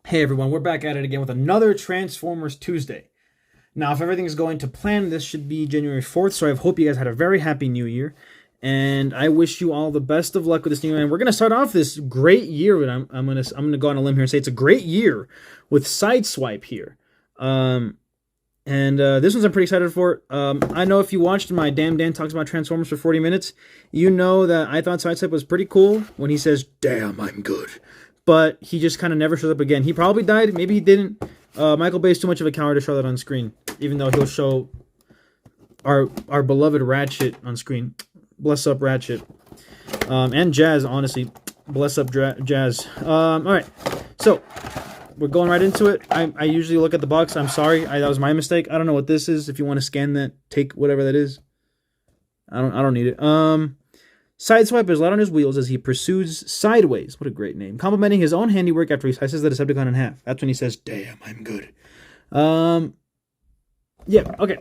Hey everyone, we're back at it again with another Transformers Tuesday. Now, if everything is going to plan, this should be January 4th, so I hope you guys had a very happy new year. And I wish you all the best of luck with this new year. And we're going to start off this great year, and I'm gonna go on a limb here and say it's a great year with Sideswipe here. This one's I'm pretty excited for. I know if you watched my Damn Dan Talks About Transformers for 40 minutes, you know that I thought Sideswipe was pretty cool when he says, "Damn, I'm good." But he just kind of never shows up again. He probably died. Maybe he didn't. Michael Bay is too much of a coward to show that on screen, even though he'll show our beloved Ratchet on screen. Bless up Ratchet. And Jazz, honestly. Bless up Jazz. All right. So, we're going right into it. I usually look at the box. I'm sorry. That was my mistake. I don't know what this is. If you want to scan that, take whatever that is. I don't need it. Sideswipe is light on his wheels as he pursues sideways. What a great name. Complimenting his own handiwork after he slices the Decepticon in half. That's when he says, "Damn, I'm good." Yeah, okay.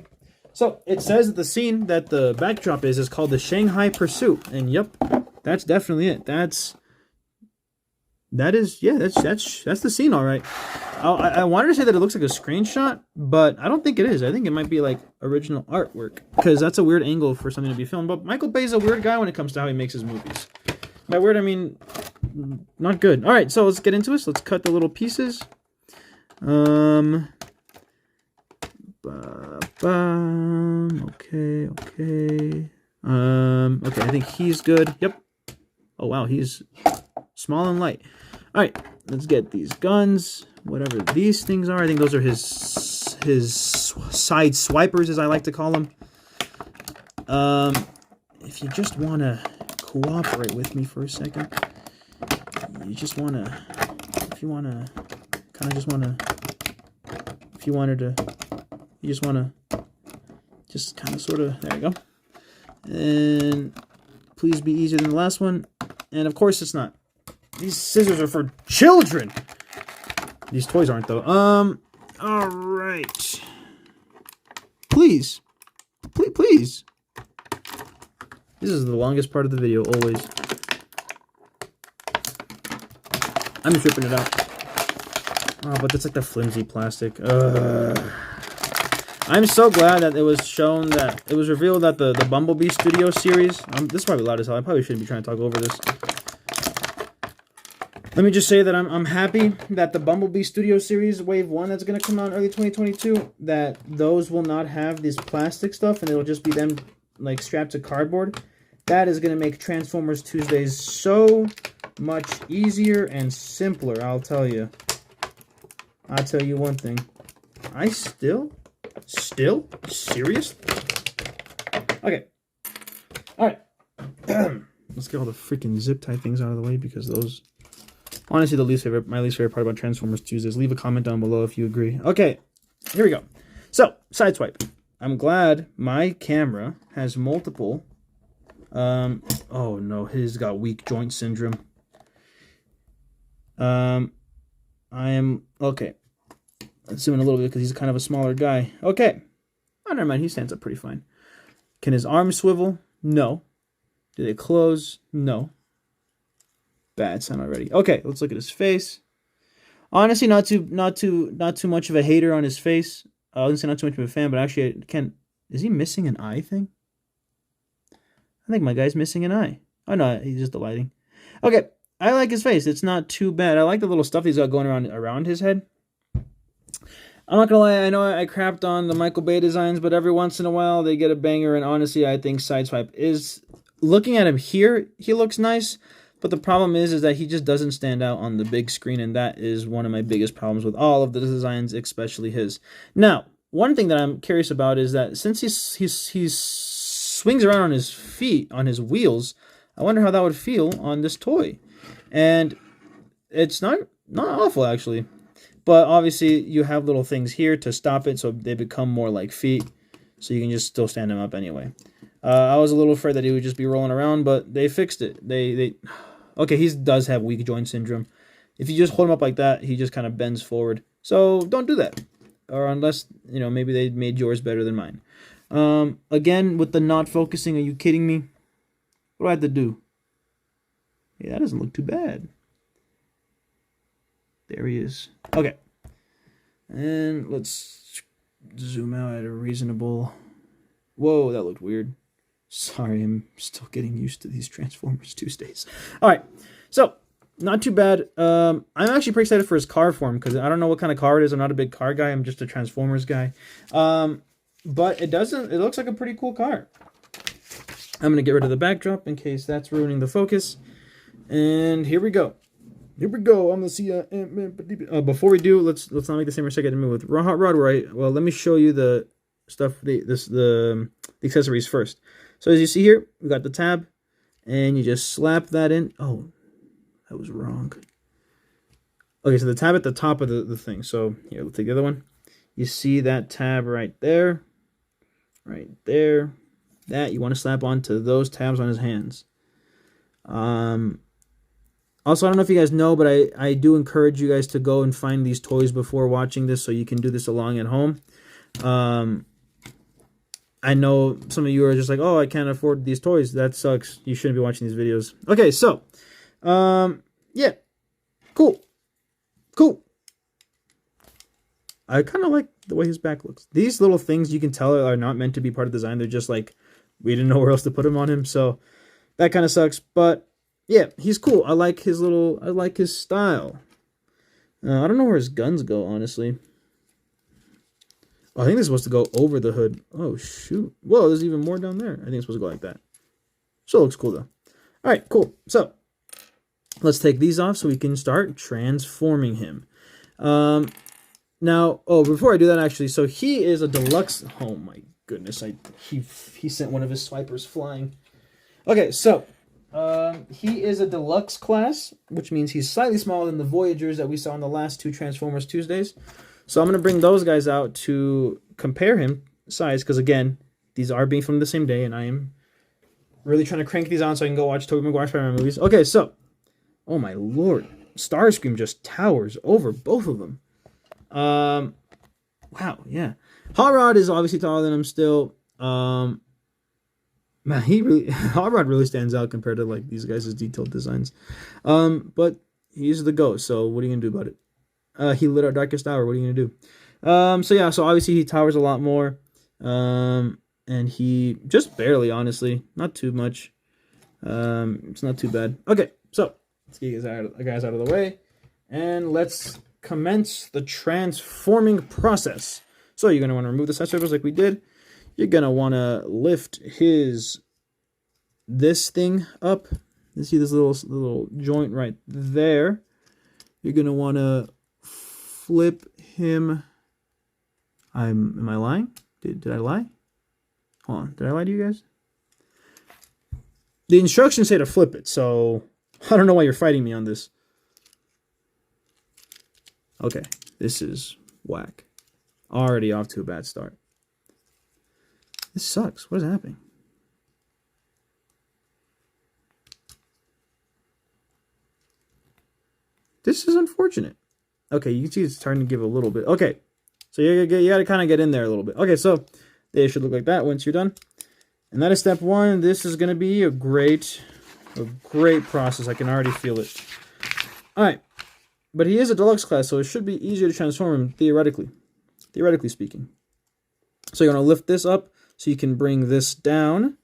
So, it says that the scene that the backdrop is called the Shanghai Pursuit. And yep, that's definitely it. That's the scene, all right. I wanted to say that it looks like a screenshot, but I don't think it is. I think it might be like original artwork, because that's a weird angle for something to be filmed. But Michael Bay's a weird guy when it comes to how he makes his movies. By weird, I mean not good. All right, so let's get into this. Let's cut the little pieces. Okay. Okay, I think he's good. Yep. Oh wow, he's small and light. All right, let's get these guns, whatever these things are. I think those are his side swipers, as I like to call them. If you just want to cooperate with me for a second, you just want to, if you wanted to, just kind of sort of, there you go. And please be easier than the last one. And of course it's not. These scissors are for children. These toys aren't, though. All right. Please. Please. This is the longest part of the video, always. I'm just ripping it out. Oh, but that's like the flimsy plastic. I'm so glad that it was shown that it was revealed that the Bumblebee Studio series. This is probably loud as hell. I probably shouldn't be trying to talk over this. Let me just say that I'm happy that the Bumblebee Studio Series Wave 1 that's going to come out in early 2022, that those will not have this plastic stuff, and it'll just be them like strapped to cardboard. That is going to make Transformers Tuesdays so much easier and simpler, I'll tell you. I'll tell you one thing. I still? Serious? Okay. Alright. Let's get all the freaking zip tie things out of the way, because those... Honestly, my least favorite part about Transformers Tuesdays. Leave a comment down below if you agree. Okay, here we go. So, Sideswipe. I'm glad my camera has multiple. Oh no, his got weak joint syndrome. I am okay. Let's zoom in a little bit because he's kind of a smaller guy. Okay. Oh, never mind. He stands up pretty fine. Can his arms swivel? No. Do they close? No. Bad sound already. Okay, let's look at his face. Honestly, not too much of a hater on his face. I was gonna say not too much of a fan, but actually, is he missing an eye thing? I think my guy's missing an eye. Oh no, he's just the lighting. Okay, I like his face. It's not too bad. I like the little stuff he's got going around his head. I'm not gonna lie. I know I crapped on the Michael Bay designs, but every once in a while they get a banger. And honestly, I think Sideswipe is. Looking at him here, he looks nice. But the problem is that he just doesn't stand out on the big screen, and that is one of my biggest problems with all of the designs, especially his. Now, one thing that I'm curious about is that since he swings around on his feet, on his wheels, I wonder how that would feel on this toy. And it's not awful, actually. But obviously, you have little things here to stop it, so they become more like feet, so you can just still stand them up anyway. I was a little afraid that he would just be rolling around, but they fixed it. Okay, he does have weak joint syndrome. If you just hold him up like that, he just kind of bends forward. So don't do that. Or unless, maybe they made yours better than mine. Again, with the not focusing, are you kidding me? What do I have to do? Yeah, that doesn't look too bad. There he is. Okay. And let's zoom out at a reasonable... Whoa, that looked weird. Sorry, I'm still getting used to these Transformers Tuesdays. All right, so not too bad. I'm actually pretty excited for his car form because I don't know what kind of car it is. I'm not a big car guy. I'm just a Transformers guy. But it looks like a pretty cool car. I'm going to get rid of the backdrop in case that's ruining the focus. And here we go. Here we go. I'm going to see Ant-Man. Before we do, let's not make the same mistake I did with Hot Rod. Well, let me show you the stuff, the accessories first. So as you see here, we got the tab, and you just slap that in. Oh, that was wrong. Okay, so the tab at the top of the thing. So here, we'll take the other one. You see that tab right there, right there. That you want to slap onto those tabs on his hands. Also, I don't know if you guys know, but I do encourage you guys to go and find these toys before watching this so you can do this along at home. I know some of you are just like, oh, I can't afford these toys. That sucks. You shouldn't be watching these videos. Okay, so, yeah. Cool. Cool. I kind of like the way his back looks. These little things, you can tell, are not meant to be part of the design. They're just like, we didn't know where else to put them on him, so that kind of sucks. But, yeah, he's cool. I like his style. I don't know where his guns go, honestly. I think they're supposed to go over the hood. Oh, shoot. Whoa, there's even more down there. I think it's supposed to go like that. Still looks cool, though. All right, cool. So, let's take these off so we can start transforming him. Now, before I do that, actually, so he is a deluxe... Oh, my goodness. He sent one of his swipers flying. Okay, so, he is a deluxe class, which means he's slightly smaller than the Voyagers that we saw in the last two Transformers Tuesdays. So I'm going to bring those guys out to compare him size, because again, these are being filmed the same day, and I am really trying to crank these on so I can go watch Tobey Maguire Spider-Man movies. Okay, so, oh my lord, Starscream just towers over both of them. Wow, yeah. Hot Rod is obviously taller than him still. Man, Hot Rod really stands out compared to like these guys' detailed designs. But he's the GOAT, so what are you gonna do about it? He lit our darkest hour. What are you gonna do? So yeah, so obviously he towers a lot more. And he just barely, honestly, not too much. It's not too bad. Okay, so let's get you guys out of the way, and let's commence the transforming process. So you're gonna want to remove the side circles like we did. You're gonna want to lift this thing up. You see this little joint right there. You're gonna want to flip him. Am I lying? Did I lie? Hold on. Did I lie to you guys? The instructions say to flip it, so I don't know why you're fighting me on this. Okay, this is whack. Already off to a bad start. This sucks. What is happening? This is unfortunate. Okay, you can see it's starting to give a little bit. Okay, so you got to kind of get in there a little bit. Okay, so they should look like that once you're done. And that is step one. This is going to be a great process. I can already feel it. All right, but he is a deluxe class, so it should be easier to transform him theoretically speaking. So you're going to lift this up so you can bring this down.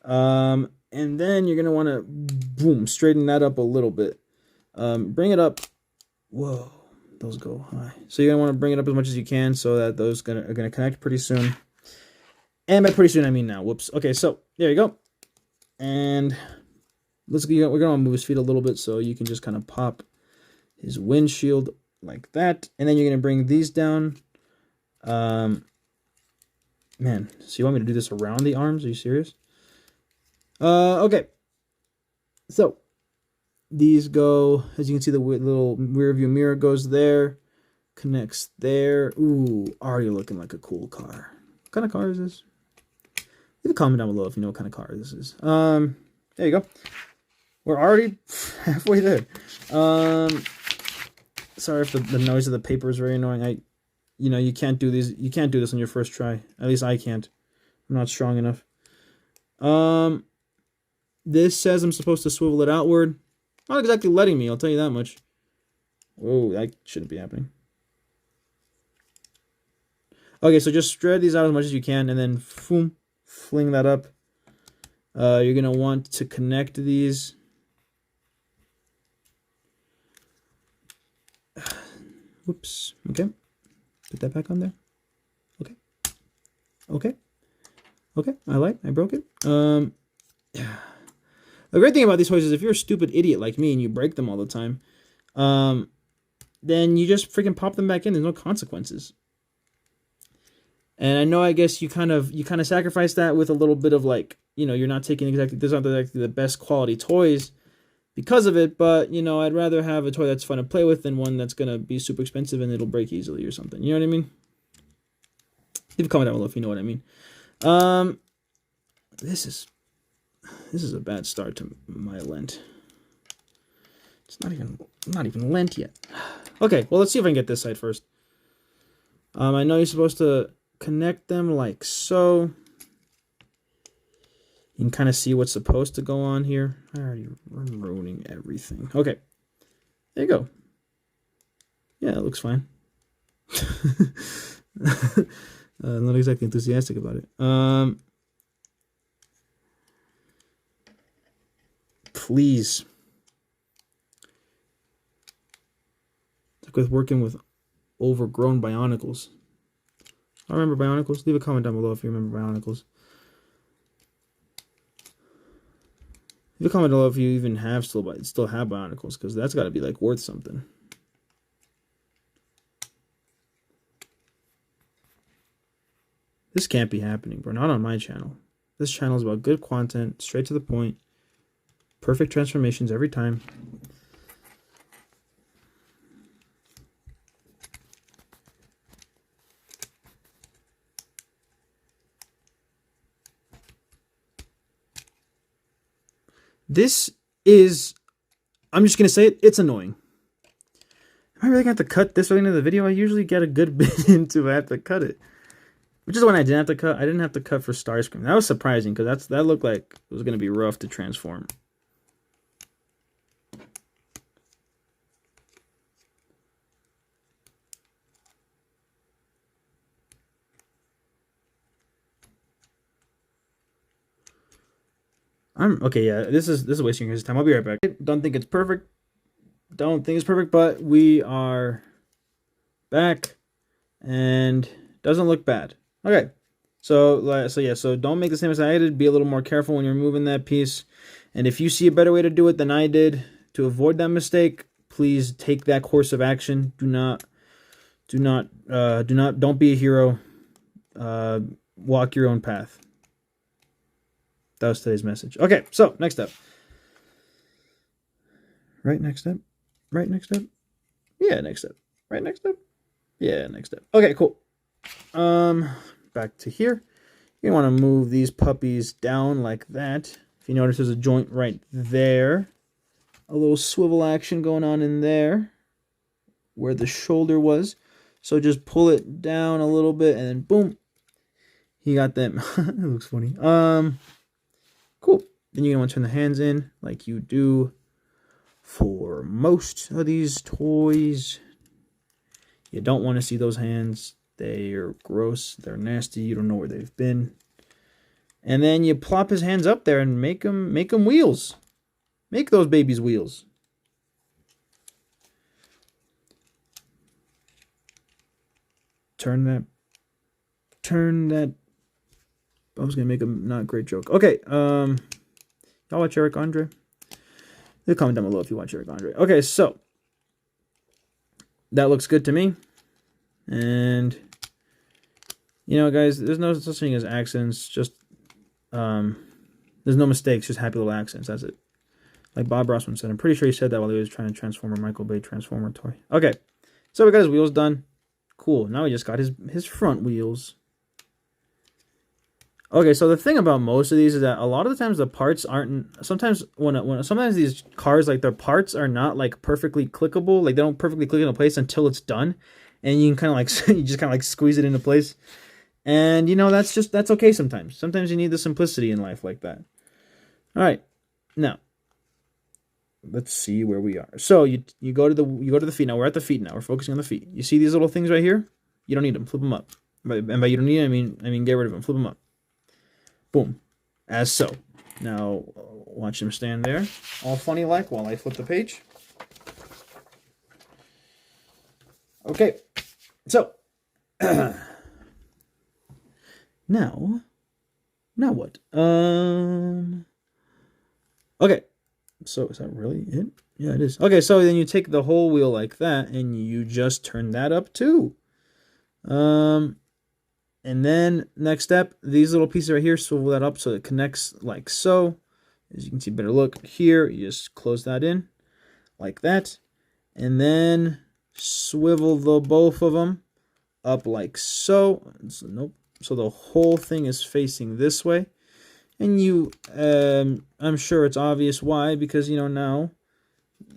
And then you're going to want to, boom, straighten that up a little bit. Bring it up. Whoa, those go high. So you're going to want to bring it up as much as you can so that those are going to connect pretty soon. And by pretty soon, I mean now. Whoops. Okay, so there you go. And we're going to move his feet a little bit so you can just kind of pop his windshield like that. And then you're going to bring these down. Man, so you want me to do this around the arms? Are you serious? Okay. So these go, as you can see, the little rear view mirror goes there, connects there. Ooh, already looking like a cool car. What kind of car is this? Leave a comment down below if you know what kind of car this is. There you go. We're already halfway there. Sorry if the noise of the paper is very annoying. You can't do these. You can't do this on your first try. At least I can't. I'm not strong enough. This says I'm supposed to swivel it outward. Not exactly letting me, I'll tell you that much. Whoa, that shouldn't be happening. Okay, so just spread these out as much as you can, and then boom, fling that up. You're going to want to connect these. Whoops. Okay. Put that back on there. Okay. Okay. Okay. I broke it. The great thing about these toys is if you're a stupid idiot like me and you break them all the time, then you just freaking pop them back in. There's no consequences. And I know, I guess you kind of sacrifice that with a little bit of like, you know, you're not taking exactly, these aren't exactly the best quality toys because of it, but you know, I'd rather have a toy that's fun to play with than one that's gonna be super expensive and it'll break easily or something. You know what I mean? Leave a comment down below if you know what I mean. This is a bad start to my Lent. It's not even Lent yet. Okay, well let's see if I can get this side first. I know you're supposed to connect them like so. You can kind of see what's supposed to go on here. I'm ruining everything. Okay. There you go. Yeah, it looks fine. I'm not exactly enthusiastic about it. Please. It's like with working with overgrown Bionicles. I remember Bionicles. Leave a comment down below if you remember Bionicles. Leave a comment below if you even have still have Bionicles, because that's got to be like worth something. This can't be happening, bro. Not on my channel. This channel is about good content, straight to the point, perfect transformations every time. This is, I'm just going to say it, it's annoying. Am I really going to have to cut this right into the video? I usually get a good bit into it. I have to cut it. Which is when I didn't have to cut. I didn't have to cut for Starscream. That was surprising because that looked like it was going to be rough to transform. Okay, yeah, this is wasting your time. I'll be right back. Don't think it's perfect. Don't think it's perfect, but we are back and doesn't look bad. Okay. So don't make the same mistake I did. Be a little more careful when you're moving that piece. And if you see a better way to do it than I did to avoid that mistake, please take that course of action. Don't be a hero. Walk your own path. That was today's message. Okay, so next step. Right next step. Right next step. Yeah, next step. Right next step. Yeah, next step. Okay, cool. Back to here. You want to move these puppies down like that. If you notice, there's a joint right there. A little swivel action going on in there where the shoulder was. So just pull it down a little bit and then boom. You got them. It looks funny. Cool. Then you're going to want to turn the hands in like you do for most of these toys. You don't want to see those hands. They are gross. They're nasty. You don't know where they've been. And then you plop his hands up there and make them wheels. Make those babies wheels. Turn that. I was going to make a not great joke. Okay. Y'all watch Eric Andre? Leave a comment down below if you watch Eric Andre. Okay, so. That looks good to me. And, you know, guys, there's no such thing as accidents. Just, there's no mistakes. Just happy little accidents. That's it. Like Bob Ross said. I'm pretty sure he said that while he was trying to transform a Michael Bay Transformer toy. Okay. So we got his wheels done. Cool. Now we just got his front wheels. Okay, so the thing about most of these is that a lot of the times the parts aren't. Sometimes sometimes these cars, like, their parts are not like perfectly clickable. Like, they don't perfectly click into place until it's done, and you can kind of like you just kind of like squeeze it into place. And you know, that's okay sometimes. Sometimes you need the simplicity in life like that. All right, now let's see where we are. So you go to the feet now. We're at the feet now. We're focusing on the feet. You see these little things right here? You don't need them. Flip them up. And by you don't need them, I mean get rid of them. Flip them up. Boom, as so. Now watch him stand there, all funny like, while I flip the page. Okay, so now what? Okay, so is that really it? Yeah, it is. Okay, so then you take the whole wheel like that, and you just turn that up too. And then next step, these little pieces right here, swivel that up so it connects like so. As you can see, better look here. You just close that in like that, and then swivel the both of them up like so. Nope. So the whole thing is facing this way, and you, I'm sure it's obvious why, because you know now,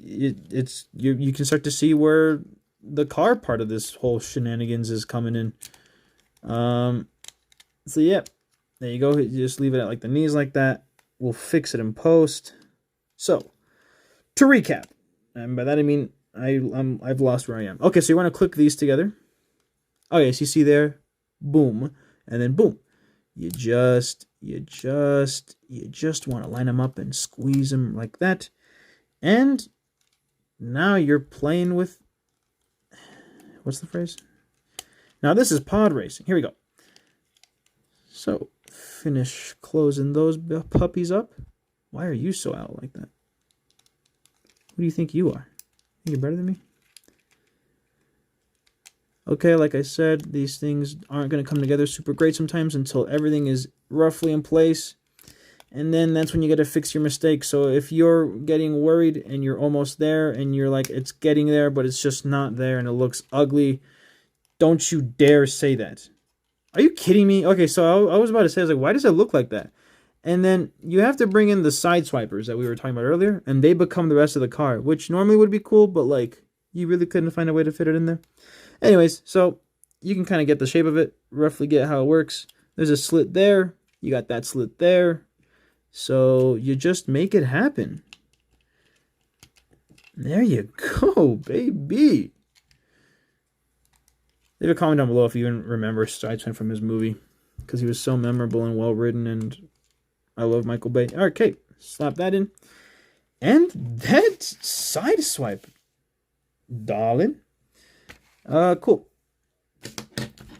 you can start to see where the car part of this whole shenanigans is coming in. So yeah, there you go. You just leave it at like the knees like that. We'll fix it in post. So to recap, and by that I mean I've lost where I am. Okay, so you want to click these together. Okay, so you see there, boom, and then boom. You just want to line them up and squeeze them like that, and now you're playing with, what's the phrase? Now this is pod racing. Here we go. So finish closing those puppies up. Why are you so out like that? Who do you think you are? Think you're better than me? Okay, like I said, these things aren't going to come together super great sometimes until everything is roughly in place. And then that's when you got to fix your mistake. So if you're getting worried and you're almost there and you're like, it's getting there, but it's just not there and it looks ugly, don't you dare say that. Are you kidding me? Okay, so I was about to say, I was like, why does it look like that? And then you have to bring in the side swipers that we were talking about earlier, and they become the rest of the car, which normally would be cool, but like, you really couldn't find a way to fit it in there. Anyways, so you can kind of get the shape of it, roughly get how it works. There's a slit there. You got that slit there. So you just make it happen. There you go, baby. Leave a comment down below if you even remember Sideswipe from his movie, because he was so memorable and well written, and I love Michael Bay. Okay, slap that in. And that's Sideswipe, darling. Cool.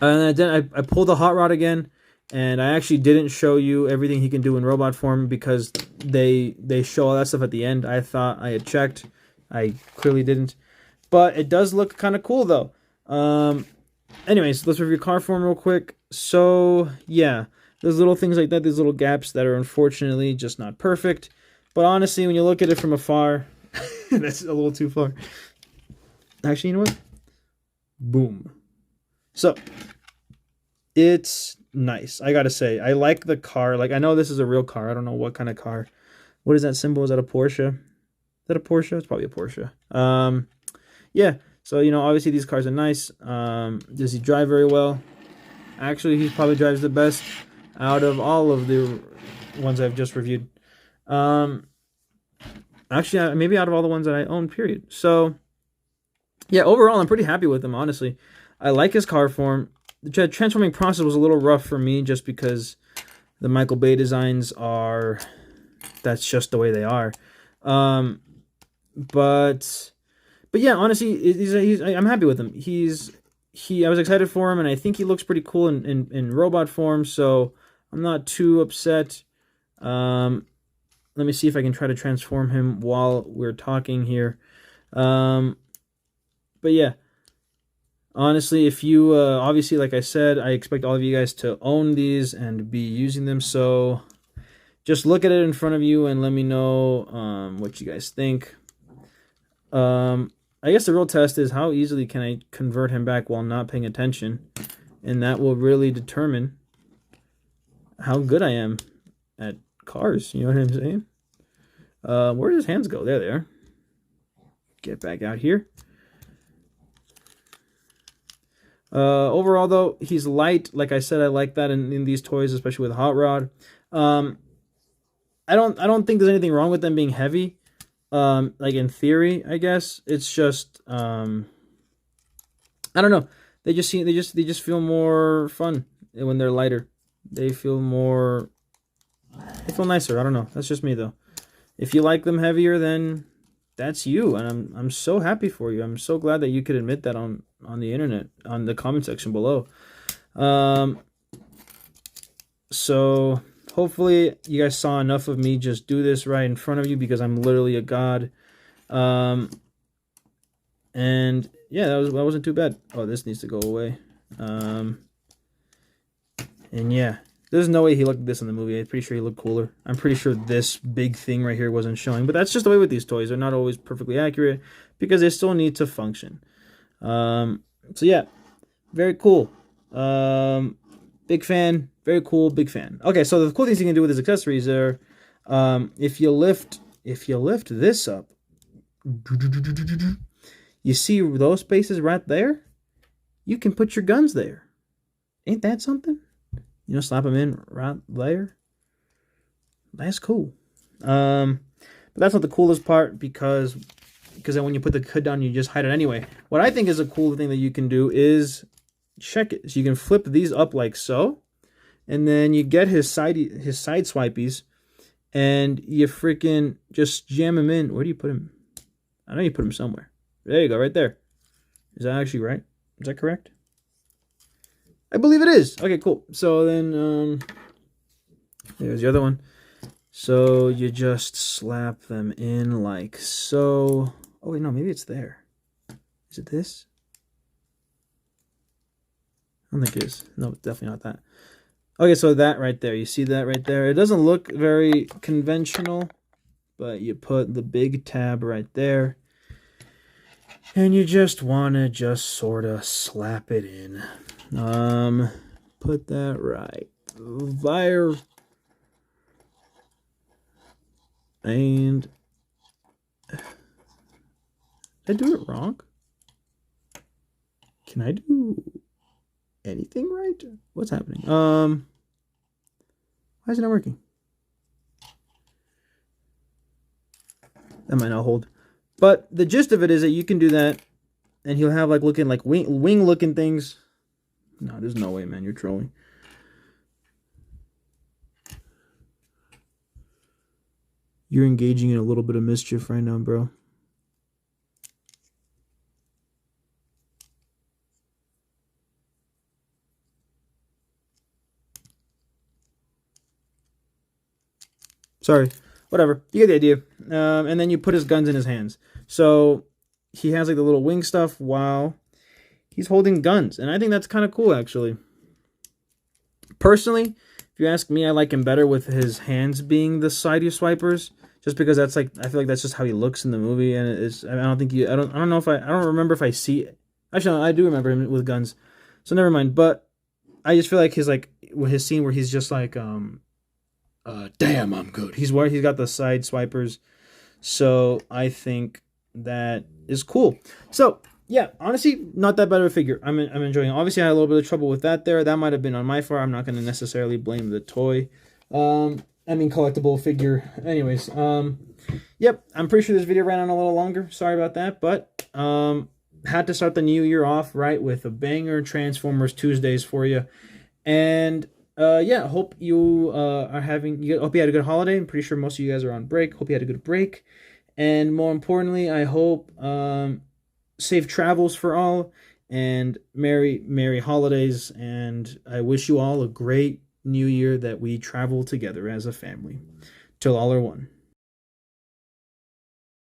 And then I pulled the hot rod again, and I actually didn't show you everything he can do in robot form because they show all that stuff at the end. I thought I had checked. I clearly didn't. But it does look kind of cool, though. Anyways, let's review car form real quick. So, yeah, there's little things like that, these little gaps that are unfortunately just not perfect. But honestly, when you look at it from afar, that's a little too far. Actually, you know what? Boom. So, it's nice. I gotta say, I like the car. Like, I know this is a real car. I don't know what kind of car. What is that symbol? Is that a Porsche? Is that a Porsche? It's probably a Porsche. Yeah. So, you know, obviously these cars are nice. Does he drive very well? Actually, he probably drives the best out of all of the ones I've just reviewed. Actually, maybe out of all the ones that I own, period. So, yeah, overall, I'm pretty happy with him, honestly. I like his car form. The transforming process was a little rough for me just because the Michael Bay designs are... That's just the way they are. But yeah, honestly, I'm happy with him. I was excited for him, and I think he looks pretty cool in robot form, so I'm not too upset. Let me see if I can try to transform him while we're talking here. But yeah, honestly, if you, obviously, like I said, I expect all of you guys to own these and be using them, so just look at it in front of you and let me know what you guys think. I guess the real test is how easily can I convert him back while not paying attention, and that will really determine how good I am at cars. You know what I'm saying? Where does his hands go? There they are. Get back out here. Overall, though, he's light. Like I said, I like that in these toys, especially with Hot Rod. I don't think there's anything wrong with them being heavy. Like in theory, I guess it's just I don't know. They just feel more fun when they're lighter. They feel more. They feel nicer. I don't know. That's just me though. If you like them heavier, then that's you, and I'm so happy for you. I'm so glad that you could admit that on the internet, on the comment section below. So hopefully you guys saw enough of me just do this right in front of you, because I'm literally a god. And yeah, that wasn't too bad. Oh, this needs to go away. And yeah, there's no way he looked at this in the movie. I'm pretty sure he looked cooler. I'm pretty sure this big thing right here wasn't showing. But that's just the way with these toys. They're not always perfectly accurate because they still need to function. So yeah, very cool. Big fan. Very cool. Big fan. Okay, so the cool things you can do with his accessories are, if you lift this up, you see those spaces right there? You can put your guns there. Ain't that something? You know, slap them in right there. That's cool. But that's not the coolest part, because then when you put the hood down, you just hide it anyway. What I think is a cool thing that you can do is check it. So you can flip these up like so, and then you get his side swipies, and you freaking just jam him in. Where do you put him? I know you put him somewhere. There you go, right there. Is that actually right? Is that correct? I believe it is. Okay, cool. So then, there's the other one. So you just slap them in like so. Oh wait, no, maybe it's there. Is it this? I don't think it is. No, definitely not that. Okay, so that right there. You see that right there? It doesn't look very conventional, but you put the big tab right there. And you just want to just sort of slap it in. Put that right there. And did I do it wrong? Can I do anything right? What's happening? Why is it not working? That might not hold. But the gist of it is that you can do that, and he'll have like looking like wing looking things. No, there's no way, man. You're trolling. You're engaging in a little bit of mischief right now, bro. Sorry. Whatever. You get the idea. And then you put his guns in his hands. So he has like the little wing stuff while he's holding guns. And I think that's kind of cool, actually. Personally, if you ask me, I like him better with his hands being the sideswipers. Just because that's like, I feel like that's just how he looks in the movie. And it's, I don't think you, I don't know if I don't remember if I see it. Actually, no, I do remember him with guns. So never mind. But I just feel like his scene where he's just like, damn, I'm good. He's got the side swipers, so I think that is cool. So yeah, honestly, not that bad of a figure. I'm enjoying it. Obviously, I had a little bit of trouble with that there. That might have been on my part. I'm not going to necessarily blame the toy. Collectible figure. Anyways, yep. I'm pretty sure this video ran on a little longer. Sorry about that, but had to start the new year off right with a banger Transformers Tuesdays for you, and. Yeah, hope you hope you had a good holiday. I'm pretty sure most of you guys are on break. Hope you had a good break. And more importantly, I hope safe travels for all, and merry holidays. And I wish you all a great new year, that we travel together as a family till all are one.